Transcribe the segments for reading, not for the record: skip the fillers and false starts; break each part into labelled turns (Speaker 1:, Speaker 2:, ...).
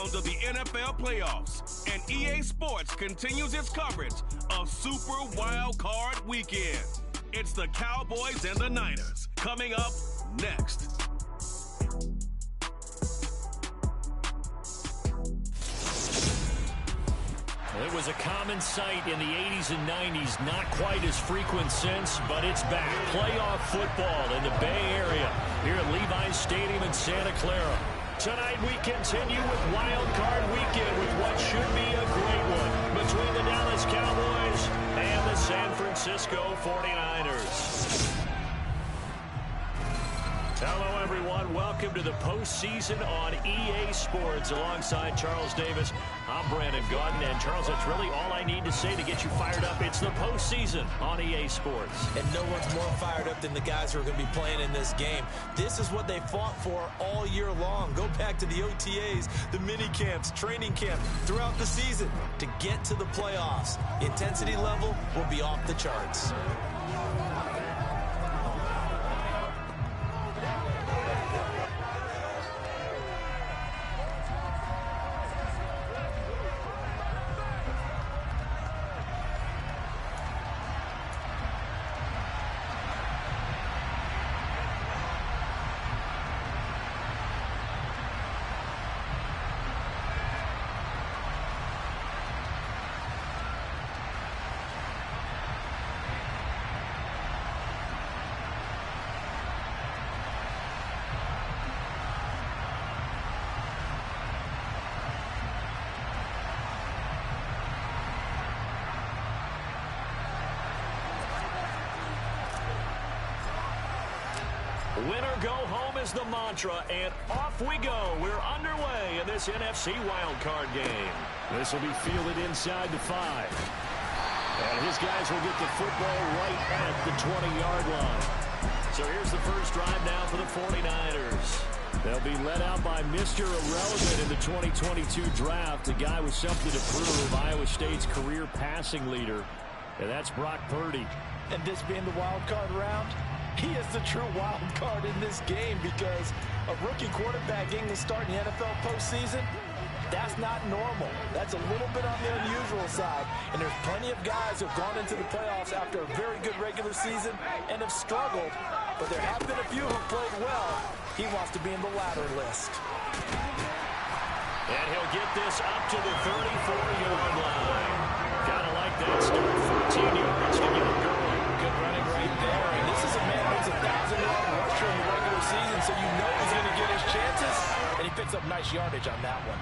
Speaker 1: rounds of the NFL playoffs, and EA Sports continues its coverage of Super Wild Card Weekend. It's the Cowboys and the Niners coming up next.
Speaker 2: It was a common sight in the 80s and 90s, not quite as frequent since, but it's back. Playoff football in the Bay Area here at Levi's Stadium in Santa Clara. Tonight we continue with Wild Card Weekend with what should be a great one between the Dallas Cowboys and the San Francisco 49ers. Hello, everyone. Welcome to the postseason on EA Sports. Alongside Charles Davis, I'm Brandon Gaudin. And, Charles, that's really all I need to say to get you fired up. It's the postseason on EA Sports.
Speaker 3: And no one's more fired up than the guys who are going to be playing in this game. This is what they fought for all year long. Go back to the OTAs, the mini camps, training camp, throughout the season to get to the playoffs. The intensity level will be off the charts.
Speaker 2: Winner go home is the mantra, and off we go. We're underway in this NFC wildcard game. This will be fielded inside the 5. And his guys will get the football right at the 20-yard line. So here's the first drive now for the 49ers. They'll be led out by Mr. Irrelevant in the 2022 draft, a guy with something to prove, Iowa State's career passing leader. And that's Brock Purdy.
Speaker 3: And this being the wild card round, he is the true wild card in this game because a rookie quarterback getting to start in the NFL postseason, that's not normal. That's a little bit on the unusual side. And there's plenty of guys who have gone into the playoffs after a very good regular season and have struggled. But there have been a few who played well. He wants to be in the latter list.
Speaker 2: And he'll get this up to the 34-yard line. Gotta like that start. 14 yards to get it going.
Speaker 3: Good running right there. And this is a man who's a 1,000-yard rusher in the regular season, so you know he's going to get his chances. And he picks up nice yardage on that one.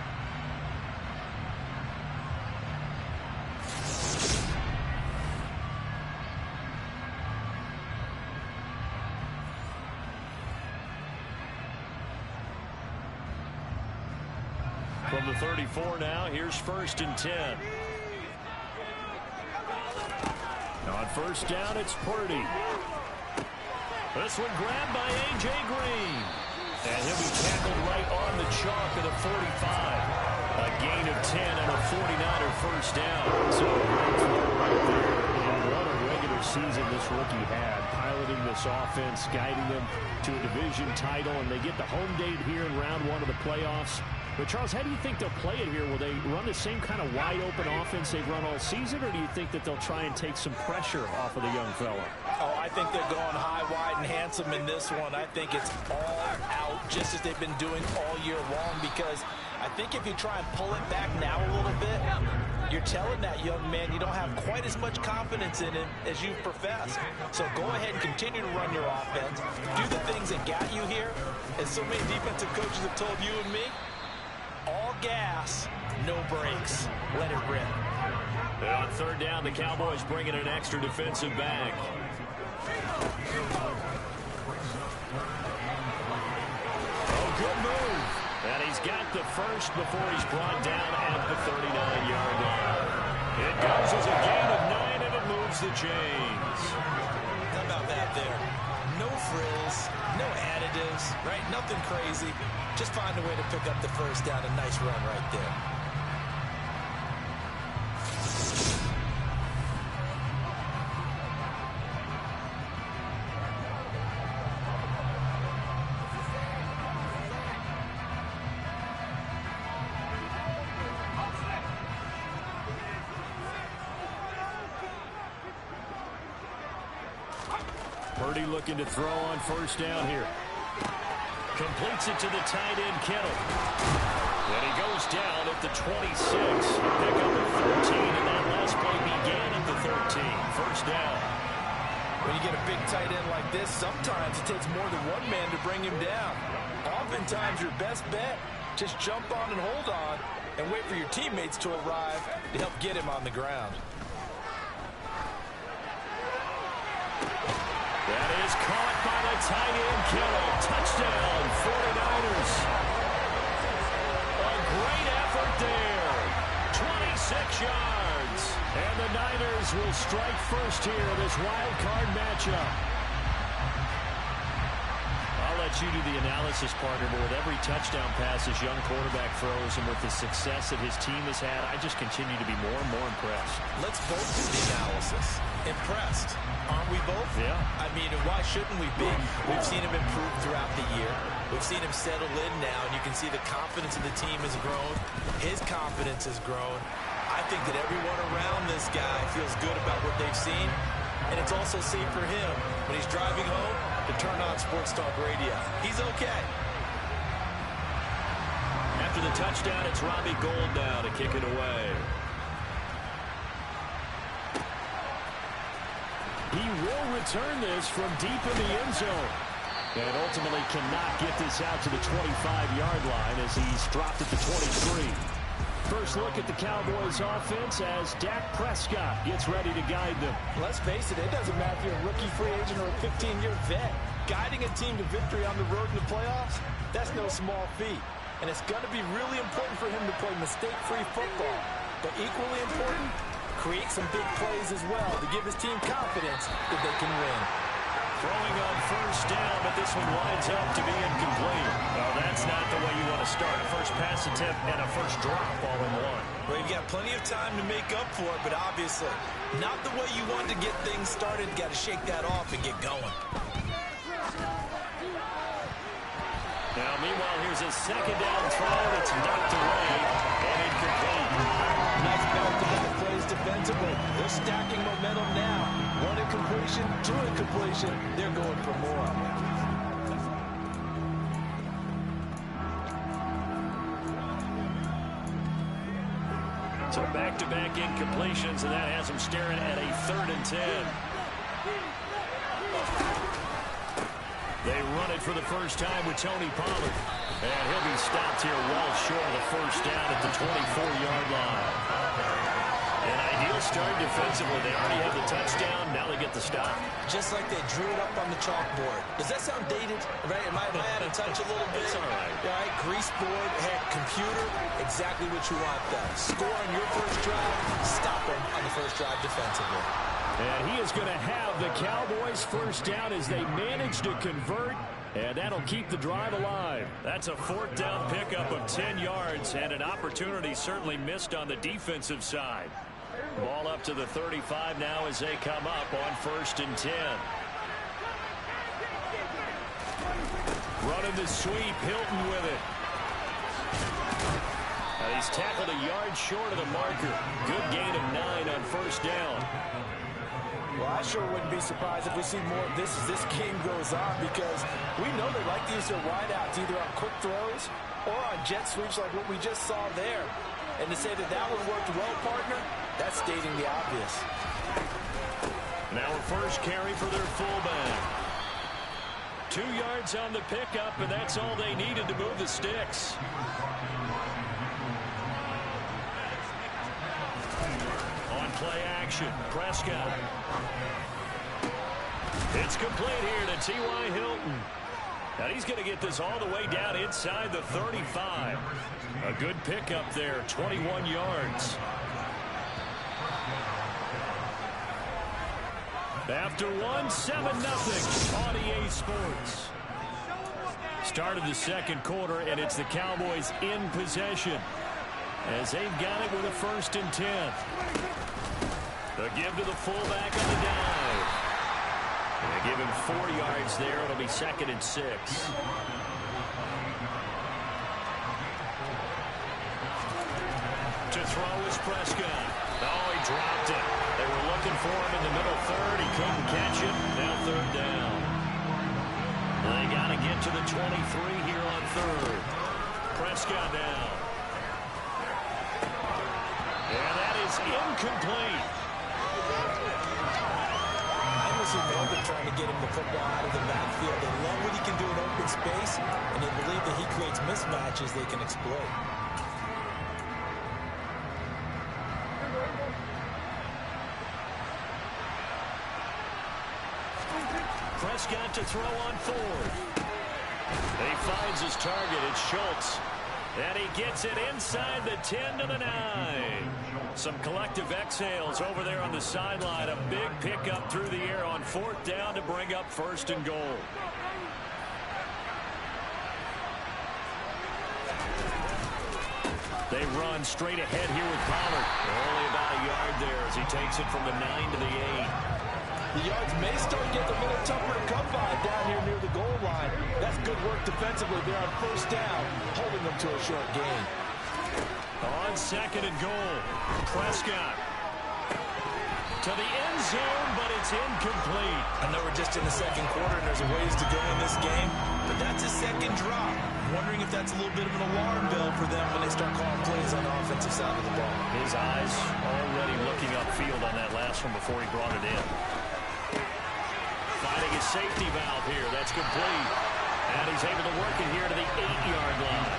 Speaker 2: From the 34 now, here's 1st and 10. On first down, it's Purdy. This one grabbed by A.J. Green. And he'll be tackled right on the chalk of the 45. A gain of 10 and a 49er first down. So right there. And what a regular season this rookie had, piloting this offense, guiding them to a division title, and they get the home date here in round 1 of the playoffs. But, Charles, how do you think they'll play it here? Will they run the same kind of wide-open offense they've run all season, or do you think that they'll try and take some pressure off of the young fella?
Speaker 3: Oh, I think they're going high, wide, and handsome in this one. I think it's all out, just as they've been doing all year long, because I think if you try and pull it back now a little bit, you're telling that young man you don't have quite as much confidence in him as you've professed. So go ahead and continue to run your offense. Do the things that got you here. As so many defensive coaches have told you and me, all gas, no brakes. Let it rip.
Speaker 2: And on third down, the Cowboys bring in an extra defensive back. Oh, good move. And he's got the first before he's brought down at the 39-yard line. It goes as a gain of 9, and it moves the chains.
Speaker 3: How about that there? No frills, no additives, right? Nothing crazy. Just find a way to pick up the first down. A nice run right there.
Speaker 2: Purdy looking to throw on first down here. Completes it to the tight end, Kittle. And he goes down at the 26. Pick up at 13, and that last play began at the 13. First down.
Speaker 3: When you get a big tight end like this, sometimes it takes more than one man to bring him down. Oftentimes, your best bet, just jump on and hold on and wait for your teammates to arrive to help get him on the ground.
Speaker 2: That is caught by the tight end, Kittle. Touchdown, 49ers. A great effort there. 26 yards. And the Niners will strike first here, this wild card matchup. I'll let you do the analysis, partner, but with every touchdown pass his young quarterback throws and with the success that his team has had, I just continue to be more and more impressed.
Speaker 3: Let's both do the analysis. Impressed. Aren't we both?
Speaker 2: Yeah.
Speaker 3: I mean, why shouldn't we be? We've seen him improve throughout the year. We've seen him settle in now, and you can see the confidence of the team has grown. His confidence has grown. I think that everyone around this guy feels good about what they've seen, and it's also safe for him when he's driving home to turn on Sports Talk Radio. He's okay.
Speaker 2: After the touchdown, it's Robbie Gould now to kick it away. He will return this from deep in the end zone. And ultimately cannot get this out to the 25-yard line as he's dropped at the 23. First look at the Cowboys offense as Dak Prescott gets ready to guide them.
Speaker 3: Let's face it doesn't matter if you're a rookie free agent or a 15-year vet. Guiding a team to victory on the road in the playoffs, that's no small feat. And it's going to be really important for him to play mistake-free football. But equally important, create some big plays as well to give his team confidence that they can win.
Speaker 2: Throwing on first down, but this one winds up to be incomplete. Well, that's not the way you want to start. A first pass attempt and a first drop all in one.
Speaker 3: Well, you've got plenty of time to make up for it, but obviously not the way you want to get things started. Got to shake that off and get going.
Speaker 2: Now, meanwhile, here's a second down throw that's knocked away and incomplete.
Speaker 3: Nice belt to make the plays defensively. They're stacking momentum now. One incompletion, two incompletion. They're going for more.
Speaker 2: So back-to-back incompletions, and that has them staring at a 3rd and 10. They run it for the first time with Tony Pollard. And he'll be stopped here well short of the first down at the 24-yard line. An ideal start defensively. They already have the touchdown. Now they get the stop.
Speaker 3: Just like they drew it up on the chalkboard. Does that sound dated? Right? Am I out of touch a little bit?
Speaker 2: It's all right.
Speaker 3: All right, grease board, heck, computer, exactly what you want though. Score on your first drive, stop them on the first drive defensively.
Speaker 2: And he is going to have the Cowboys first down as they manage to convert. And that'll keep the drive alive. That's a 4th down pickup of 10 yards and an opportunity certainly missed on the defensive side. Ball up to the 35 now as they come up on 1st and 10. Running the sweep, Hilton with it. Now he's tackled a yard short of the marker. Good gain of 9 on 1st down.
Speaker 3: Well, I sure wouldn't be surprised if we see more of this as this game goes on, because we know they like to use their wideouts either on quick throws or on jet sweeps like what we just saw there. And to say that that one worked well, partner, that's stating the obvious.
Speaker 2: Now a first carry for their fullback. 2 yards on the pickup, and that's all they needed to move the sticks. On play action, Prescott. It's complete here to T.Y. Hilton. And he's going to get this all the way down inside the 35. A good pickup there, 21 yards. After one, 7-0 on EA Sports. Start of the second quarter, and it's the Cowboys in possession as they've got it with a 1st and 10. The give to the fullback on the dive. And they give him 4 yards there. It'll be 2nd and 6. To throw is Prescott. Oh, he dropped it. They were looking for him in the middle third. He couldn't catch it. Now third down. They got to get to the 23 here on third. Prescott down. And that is incomplete.
Speaker 3: I was in orbit trying to get him the football out of the backfield. They love what he can do in open space, and they believe that he creates mismatches they can exploit.
Speaker 2: Prescott to throw on fourth. He finds his target. It's Schultz. And he gets it inside the 10 to the 9. Some collective exhales over there on the sideline. A big pickup through the air on fourth down to bring up first and goal. They run straight ahead here with Pollard. Only about a yard there as he takes it from the 9 to the 8.
Speaker 3: The yards may start to get a little tougher to come by down here near the goal line. That's good work defensively there on first down, holding them to a short gain.
Speaker 2: On second and goal, Prescott to the end zone, but it's incomplete.
Speaker 3: I know we're just in the second quarter and there's a ways to go in this game, but that's a second drop. I'm wondering if that's a little bit of an alarm bell for them when they start calling plays on the offensive side of the ball.
Speaker 2: His eyes already looking upfield on that last one before he brought it in. Finding his safety valve here. That's complete. And he's able to work it here to the 8-yard line.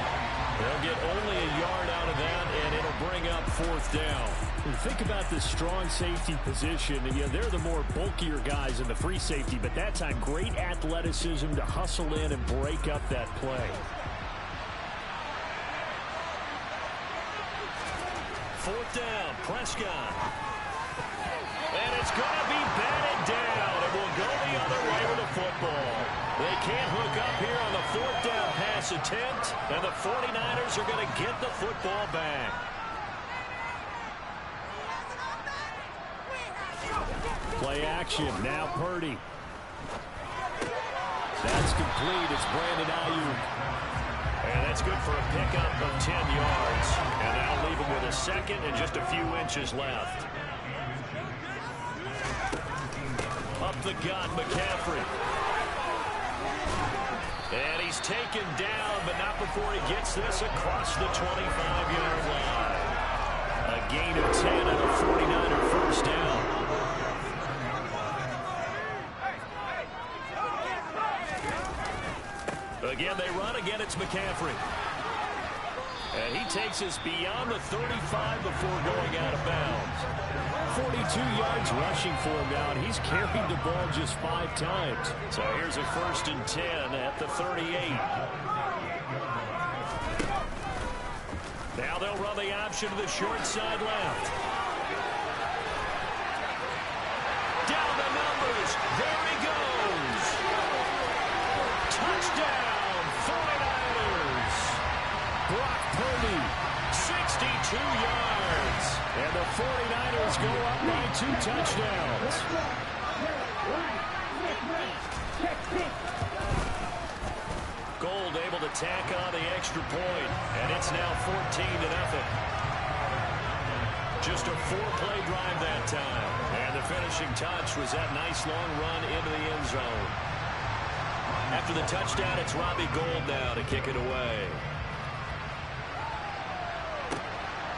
Speaker 2: They'll get only a yard out of that, and it'll bring up fourth down.
Speaker 4: When you think about the strong safety position, they're the more bulkier guys in the free safety, but that time great athleticism to hustle in and break up that play.
Speaker 2: Fourth down, Prescott. And it's going to be batted down. It will go the other way with the football. They can't hook up here on the fourth down pass attempt, and the 49ers are going to get the football back.
Speaker 4: Play action, now Purdy. That's complete, it's Brandon Ayuk.
Speaker 2: And that's good for a pickup of 10 yards. And that'll leave him with a second and just a few inches left. Up the gut, McCaffrey. And he's taken down, but not before he gets this across the 25-yard line. A gain of 10 and a 49er first down. Again, they run. Again, it's McCaffrey. And he takes us beyond the 35 before going out of bounds.
Speaker 4: 42 yards rushing for him now, and he's carried the ball just 5 times.
Speaker 2: So here's a 1st and 10 at the 38. Now they'll run the option to the short side left. Down the numbers. There he goes. Touchdown, 49ers.
Speaker 4: Brock Purdy,
Speaker 2: 62 yards.
Speaker 4: and the 49ers go up by 2 touchdowns.
Speaker 2: Gold able to tack on the extra point, and it's now 14-0. Just a 4-play drive that time, and the finishing touch was that nice long run into the end zone. After the touchdown, it's Robbie Gould now to kick it away.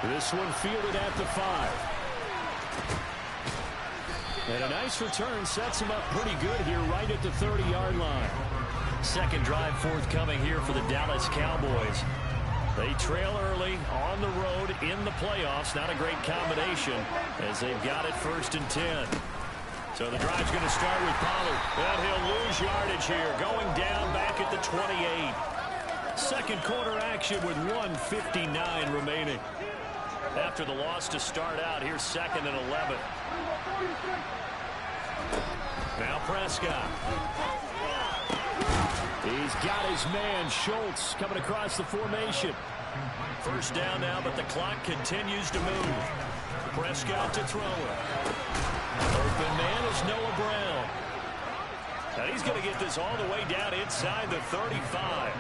Speaker 4: This one fielded at the 5. And a nice return sets him up pretty good here right at the 30-yard line.
Speaker 2: Second drive forthcoming here for the Dallas Cowboys. They trail early on the road in the playoffs. Not a great combination as they've got it 1st and 10. So the drive's going to start with Pollard. And he'll lose yardage here, going down back at the 28.
Speaker 4: Second quarter action with 1:59 remaining.
Speaker 2: After the loss to start out, here's 2nd and 11. Now Prescott.
Speaker 4: He's got his man, Schultz, coming across the formation.
Speaker 2: First down now, but the clock continues to move. Prescott to throw it.
Speaker 4: Open man is Noah Brown.
Speaker 2: And he's going to get this all the way down inside the 35.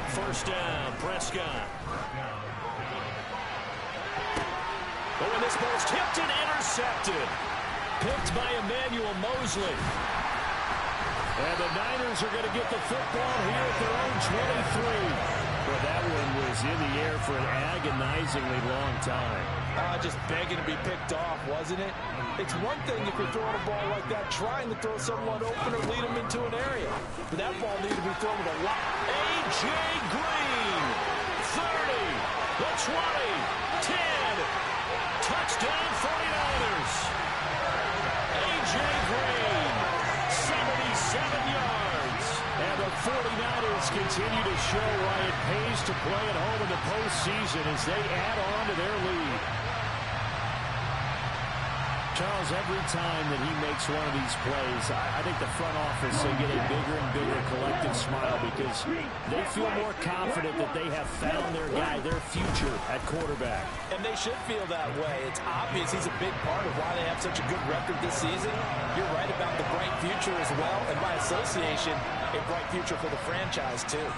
Speaker 2: First down, Prescott. Oh, and this ball's tipped and intercepted. Picked by Emmanuel Mosley. And the Niners are going to get the football here at their own 23. Well, that one was in the air for an agonizingly long time.
Speaker 3: Just begging to be picked off, wasn't it? It's one thing if you're throwing a ball like that, trying to throw someone open or lead them into an area. But that ball needed to be thrown with a lot.
Speaker 2: A.J. Green, 30, the 20, 10, touchdown 49ers. A.J. Green, 77 yards. And the 49ers continue to show why it pays to play at home in the postseason as they add on to their lead. Charles, every time that he makes one of these plays, I think the front office, they get a bigger and bigger collective smile because they feel more confident that they have found their guy, their future at quarterback.
Speaker 3: And they should feel that way. It's obvious he's a big part of why they have such a good record this season. You're right about the bright future as well, and by association, a bright future for the franchise, too.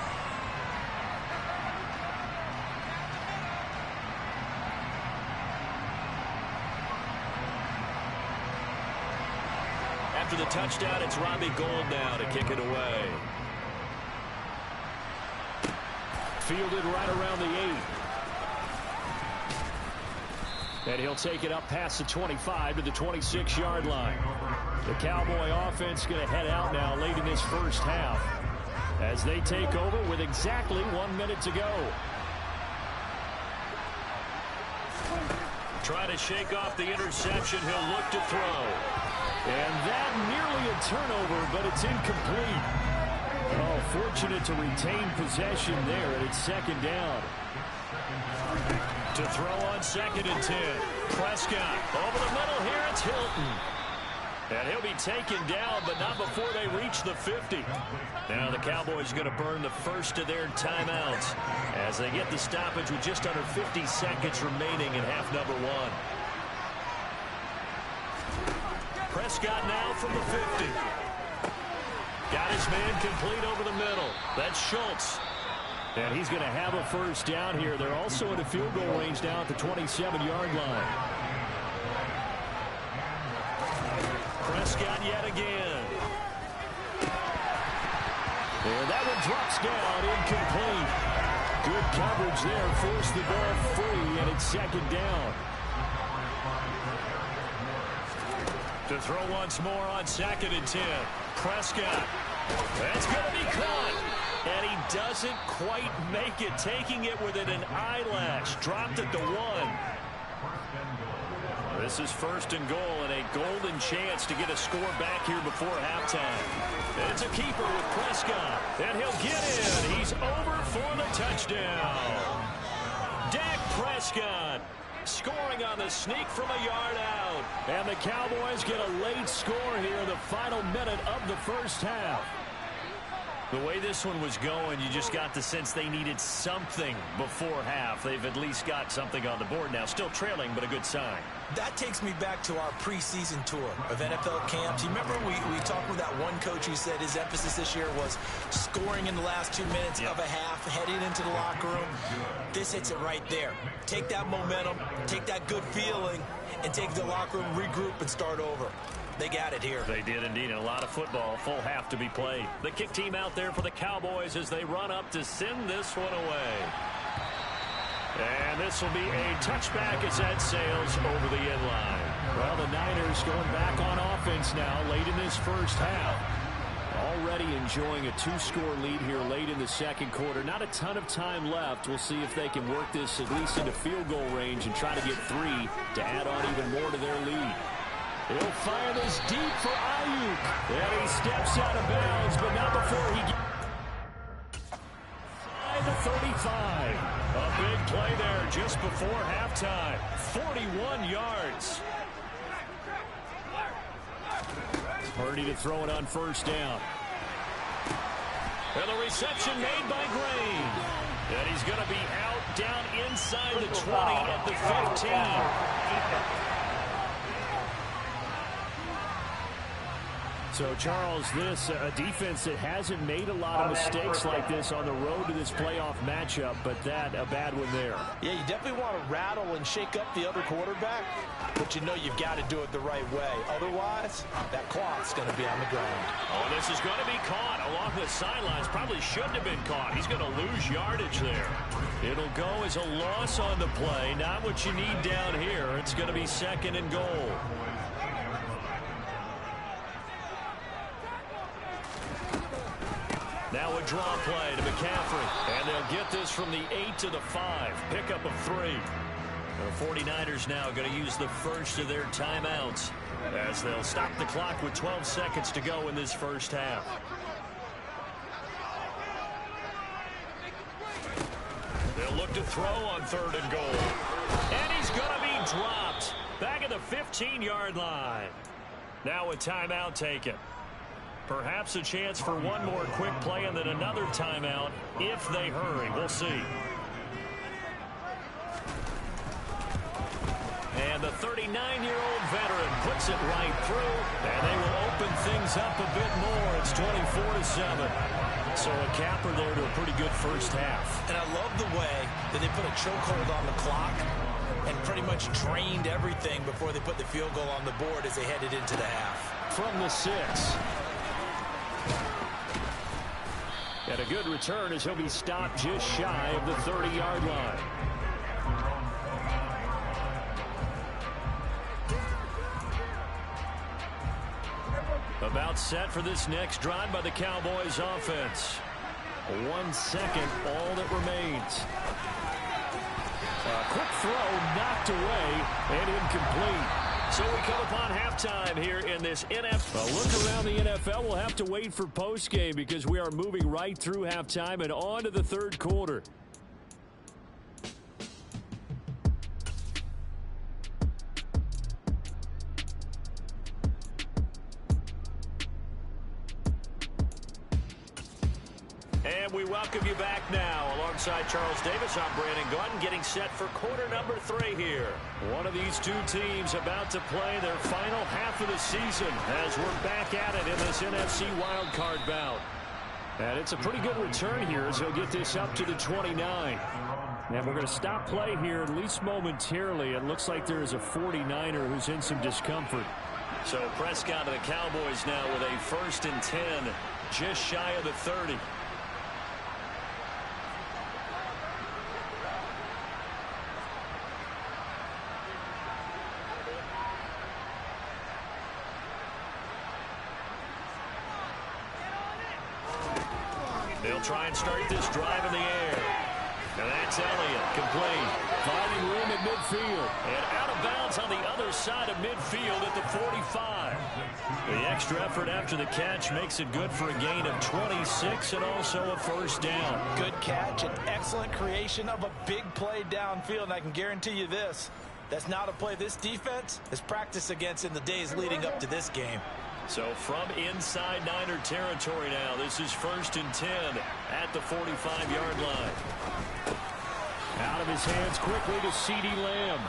Speaker 2: After the touchdown, it's Robbie Gould now to kick it away. Fielded right around the 8. And he'll take it up past the 25 to the 26-yard line. The Cowboy offense going to head out now late in this first half as they take over with exactly 1 minute to go. Trying to shake off the interception. He'll look to throw. And that nearly a turnover, but it's incomplete. Oh, fortunate to retain possession there, and it's second down. To throw on 2nd and 10. Prescott over the middle here. It's Hilton. And he'll be taken down, but not before they reach the 50. Now the Cowboys are going to burn the first of their timeouts as they get the stoppage with just under 50 seconds remaining in half number 1. Prescott now from the 50. Got his man complete over the middle. That's Schultz. And he's going to have a first down here. They're also in a field goal range now at the 27-yard line. Prescott yet again. And that one drops down, incomplete. Good coverage there, forced the ball free, and it's second down. To throw once more on 2nd and 10. Prescott. That's going to be caught. And he doesn't quite make it, taking it within an eyelash. Dropped at the 1. This is 1st and goal and a golden chance to get a score back here before halftime. It's a keeper with Prescott. And he'll get in. He's over for the touchdown. Dak Prescott scoring on the sneak from a yard out. And the Cowboys get a late score here in the final minute of the first half. The way this one was going, you just got the sense they needed something before half. They've at least got something on the board now. Still trailing, but a good sign.
Speaker 3: That takes me back to our preseason tour of NFL camps. You remember we talked with that one coach who said his emphasis this year was scoring in the last 2 minutes of a half, heading into the locker room. This hits it right there. Take that momentum, take that good feeling, and take the locker room, regroup, and start over. They got it here.
Speaker 2: They did indeed. A lot of football. Full half to be played. The kick team out there for the Cowboys as they run up to send this one away. And this will be a touchback as that sails over the end line. Well, the Niners going back on offense now late in this first half. Already enjoying a 2-score lead here late in the second quarter. Not a ton of time left. We'll see if they can work this at least into field goal range and try to get 3 to add on even more to their lead. He'll fire this deep for Ayuk. And he steps out of bounds, but not before he gets the 35. A big play there just before halftime. 41 yards. Purdy to throw it on first down. And the reception made by Green. And he's going to be out down inside the 20 at the 15.
Speaker 4: So, Charles, this a defense that hasn't made a lot of mistakes like this on the road to this playoff matchup, but that a bad one there.
Speaker 3: Yeah, you definitely want to rattle and shake up the other quarterback, but you know you've got to do it the right way. Otherwise, that clock's going to be on the ground.
Speaker 2: Oh, this is going to be caught along the sidelines. Probably shouldn't have been caught. He's going to lose yardage there. It'll go as a loss on the play. Not what you need down here. It's going to be 2nd and goal. Now a draw play to McCaffrey. And they'll get this from the 8 to the 5. Pickup of 3. The 49ers now going to use the first of their timeouts as they'll stop the clock with 12 seconds to go in this first half. They'll look to throw on 3rd and goal. And he's going to be dropped. Back at the 15-yard line. Now a timeout taken. Perhaps a chance for one more quick play and then another timeout if they hurry. We'll see. And the 39-year-old veteran puts it right through, and they will open things up a bit more. It's 24-7. So a capper there to a pretty good first half.
Speaker 3: And I love the way that they put a chokehold on the clock and pretty much drained everything before they put the field goal on the board as they headed into the half.
Speaker 4: From the 6. And a good return as he'll be stopped just shy of the 30-yard line. About set for this next drive by the Cowboys offense. 1 second, all that remains. A quick throw knocked away and incomplete. So we come upon halftime here in this NFL. A look around the NFL. We'll have to wait for postgame because we are moving right through halftime and on to the 3rd quarter. And we welcome you back now. Alongside Charles Davis, I'm Brandon Gaudin, getting set for quarter number 3 here. One of these two teams about to play their final half of the season as we're back at it in this NFC wildcard bout. And it's a pretty good return here as he'll get this up to the 29. And we're going to stop play here at least momentarily. It looks like there is a 49er who's in some discomfort.
Speaker 2: So Prescott of the Cowboys now with a 1st and 10, just shy of the 30. They'll try and start this drive in the air. And that's Elliott, complete. Finding room at midfield. And out of bounds on the other side of midfield at the 45. The extra effort after the catch makes it good for a gain of 26 and also a 1st down.
Speaker 3: Good catch and excellent creation of a big play downfield. And I can guarantee you this, that's not a play this defense has practiced against in the days leading up to this game.
Speaker 2: So from inside Niner territory now, this is 1st and 10 at the 45-yard line.
Speaker 4: Out of his hands quickly to CeeDee Lamb.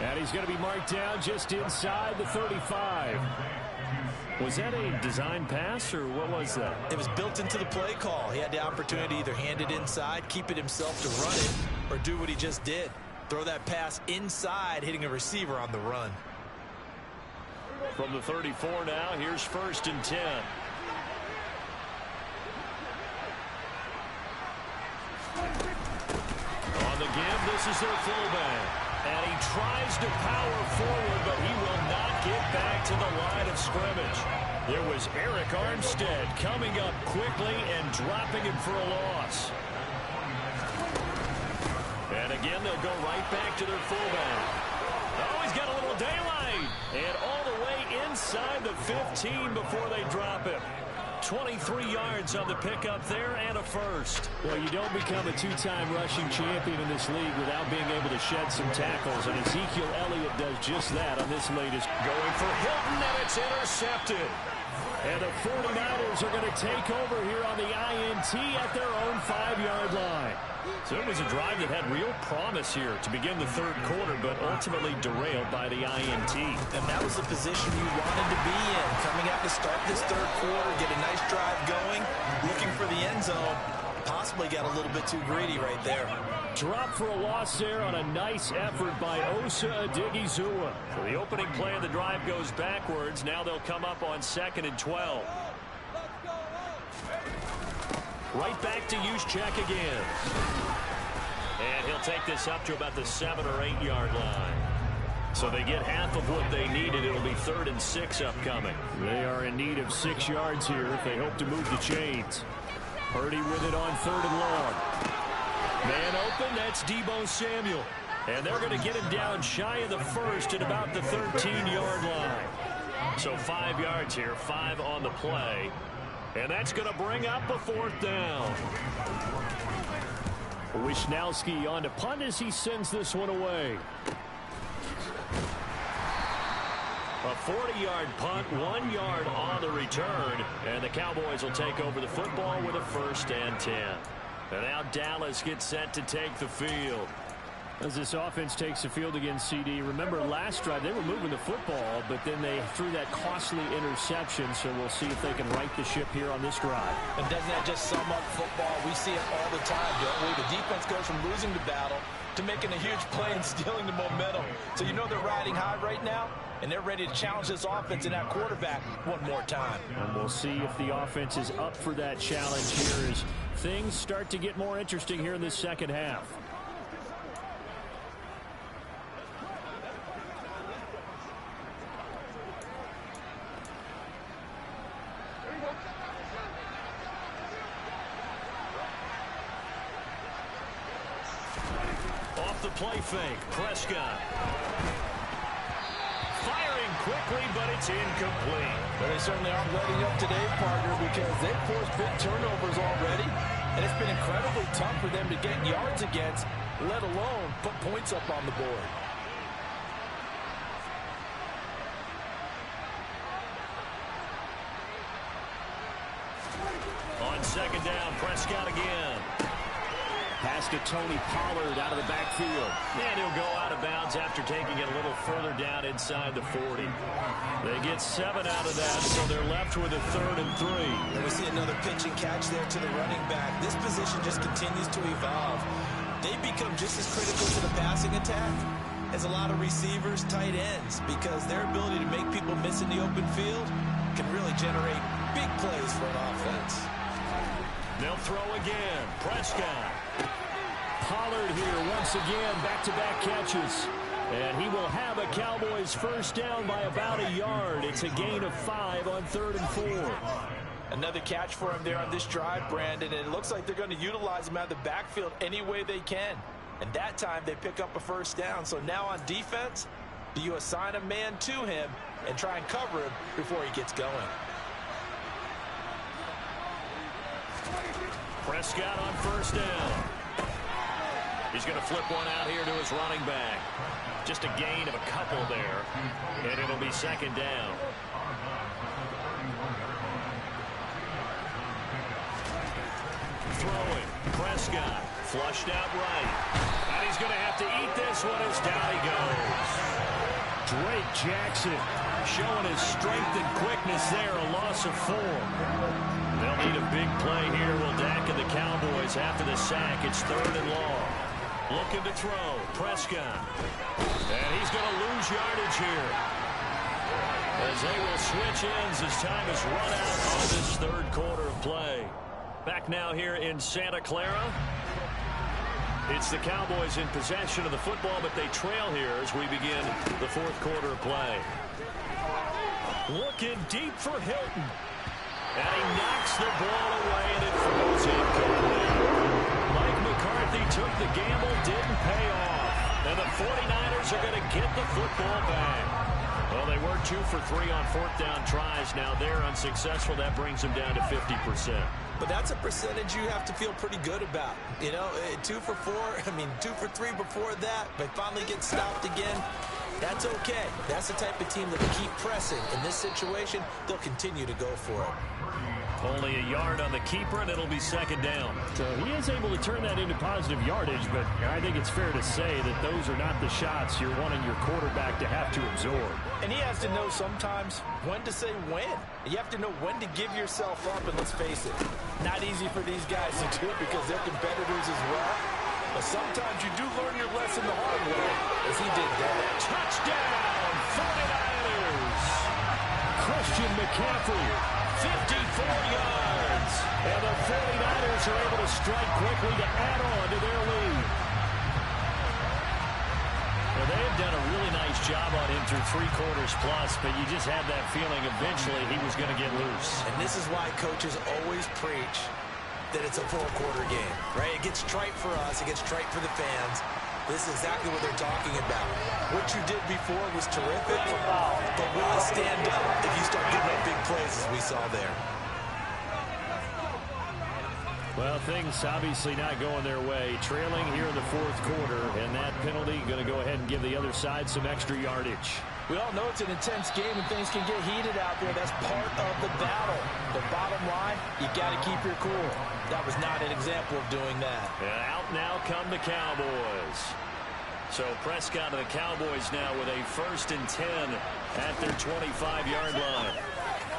Speaker 4: And he's going to be marked down just inside the 35. Was that a design pass, or what was that?
Speaker 3: It was built into the play call. He had the opportunity to either hand it inside, keep it himself to run it, or do what he just did. Throw that pass inside, hitting a receiver on the run.
Speaker 2: From the 34 now, here's 1st and 10. On the give, this is their fullback. And he tries to power forward, but he will not get back to the line of scrimmage. There was Eric Armstead coming up quickly and dropping him for a loss. And again, they'll go right back to their fullback. Oh, he's got a little daylight. And all the way inside the 15 before they drop him. 23 yards on the pickup there and a 1st.
Speaker 4: Well, you don't become a 2-time rushing champion in this league without being able to shed some tackles, and Ezekiel Elliott does just that on this latest.
Speaker 2: Going for Hilton, and it's intercepted.
Speaker 4: And the 49ers are going to take over here on the INT at their own 5-yard line. So it was a drive that had real promise here to begin the third quarter, but ultimately derailed by the INT.
Speaker 3: And that was the position you wanted to be in. Coming out to start this third quarter, get a nice drive going, looking for the end zone. Possibly got a little bit too greedy right there.
Speaker 4: Drop for a loss there on a nice effort by Osa Odighizuwa. So the opening play of the drive goes backwards. Now they'll come up on 2nd and 12. Right back to Juszczyk again. And he'll take this up to about the 7 or 8 yard line. So they get half of what they needed. It'll be 3rd and 6 upcoming. They are in need of 6 yards here if they hope to move the chains. Purdy with it on 3rd and long. Man open, that's Deebo Samuel. And they're going to get him down shy of the first at about the 13-yard line. So 5 yards here, 5 on the play. And that's going to bring up a 4th down. Wisnowski on to punt as he sends this one away. A 40-yard punt, 1 yard on the return. And the Cowboys will take over the football with a 1st and 10. And now Dallas gets set to take the field. As this offense takes the field against CD, remember last drive they were moving the football, but then they threw that costly interception, so we'll see if they can right the ship here on this drive.
Speaker 3: And doesn't that just sum up football? We see it all the time, don't we? The defense goes from losing the battle to making a huge play and stealing the momentum. So you know they're riding high right now, and they're ready to challenge this offense and that quarterback one more time.
Speaker 4: And we'll see if the offense is up for that challenge here as things start to get more interesting here in this second half. Off the play fake, Prescott. Firing quickly, but it's incomplete.
Speaker 3: But they certainly aren't letting up today, partner, because they've forced big turnovers already. And it's been incredibly tough for them to get yards against, let alone put points up on the board.
Speaker 4: On 2nd down, Prescott again. Pass to Tony Pollard out of the backfield. And he'll go out of bounds after taking it a little further down inside the 40. They get 7 out of that, so they're left with a 3rd and 3.
Speaker 3: And we see another pitch and catch there to the running back. This position just continues to evolve. They become just as critical to the passing attack as a lot of receivers, tight ends, because their ability to make people miss in the open field can really generate big plays for an offense.
Speaker 4: They'll throw again. Prescott. Pollard here once again, back-to-back catches. And he will have a Cowboys 1st down by about a yard. It's a gain of 5 on 3rd and 4.
Speaker 3: Another catch for him there on this drive, Brandon, and it looks like they're going to utilize him out of the backfield any way they can. And that time they pick up a 1st down. So now on defense, do you assign a man to him and try and cover him before he gets going?
Speaker 4: Prescott on 1st down. He's going to flip one out here to his running back. Just a gain of a couple there, and it'll be 2nd down. Throwing, Prescott, flushed out right. And he's going to have to eat this one as down he goes. Drake Jackson showing his strength and quickness there, a loss of 4. They'll need a big play here. Will Dak and the Cowboys after the sack. It's 3rd and long. Looking to throw. Prescott. And he's going to lose yardage here. As they will switch ends as time is run out on this 3rd quarter of play. Back now here in Santa Clara. It's the Cowboys in possession of the football, but they trail here as we begin the 4th quarter of play. Looking deep for Hilton. And he knocks the ball away, and it falls incomplete. Mike McCarthy took the gamble, didn't pay off. And the 49ers are going to get the football back. Well, they were 2 for 3 on 4th down tries. Now they're unsuccessful. That brings them down to 50%.
Speaker 3: But that's a percentage you have to feel pretty good about. You know, 2 for 4, 2 for 3 before that, but finally get stopped again. That's okay. That's the type of team that will keep pressing. In this situation, they'll continue to go for it.
Speaker 4: Only a yard on the keeper, and it'll be second down. So he is able to turn that into positive yardage, but I think it's fair to say that those are not the shots you're wanting your quarterback to have to absorb.
Speaker 3: And he has to know sometimes when to say when. You have to know when to give yourself up, and let's face it, not easy for these guys to do because they're competitors as well. But sometimes you do learn your lesson the hard way, as he did there.
Speaker 4: Touchdown, 49ers! Christian McCaffrey, 54 yards. And the 49ers are able to strike quickly to add on to their lead. Well, they have done a really nice job on him through 3 quarters plus, but you just had that feeling eventually he was going to get loose.
Speaker 3: And this is why coaches always preach that it's a 4-quarter game, right? It gets trite for us. It gets trite for the fans. This is exactly what they're talking about. What you did before was terrific, but will it stand up if you start getting up big plays as we saw there?
Speaker 4: Well, things obviously not going their way. Trailing here in the 4th quarter, and that penalty going to go ahead and give the other side some extra yardage.
Speaker 3: We all know it's an intense game and things can get heated out there. That's part of the battle. The bottom line, you got to keep your cool. That was not an example of doing that.
Speaker 4: And out now come the Cowboys. So Prescott and the Cowboys now with a 1st and 10 at their 25-yard line.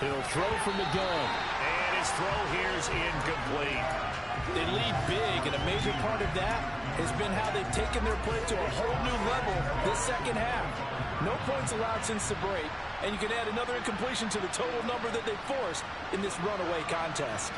Speaker 4: He'll throw from the gun. And his throw here is incomplete.
Speaker 3: They lead big, and a major part of that has been how they've taken their play to a whole new level this second half. No points allowed since the break, and you can add another incompletion to the total number that they forced in this runaway contest.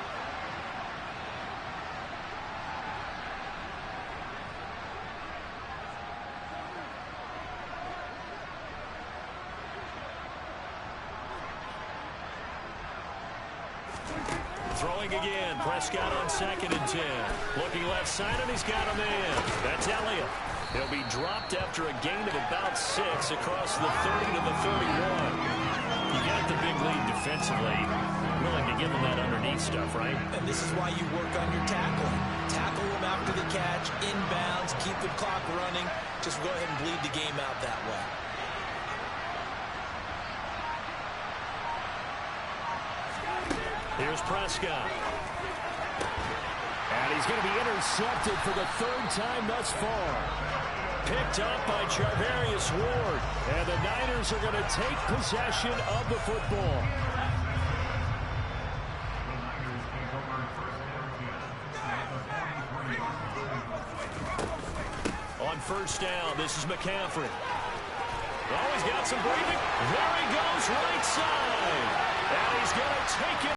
Speaker 4: Throwing again, Prescott on 2nd and 10. Looking left side, and he's got a man. That's Elliott. He'll be dropped after a gain of about 6 across the 30 to the 31. You got the big lead defensively. Willing to give him that underneath stuff, right?
Speaker 3: And this is why you work on your tackling. Tackle them after the catch, inbounds, keep the clock running. Just go ahead and bleed the game out that way.
Speaker 4: Here's Prescott. And he's going to be intercepted for the 3rd time thus far. Picked up by Charvarius Ward. And the Niners are going to take possession of the football. On 1st down, this is McCaffrey. Oh, he's got some breathing. There he goes, right side. And he's going to take it.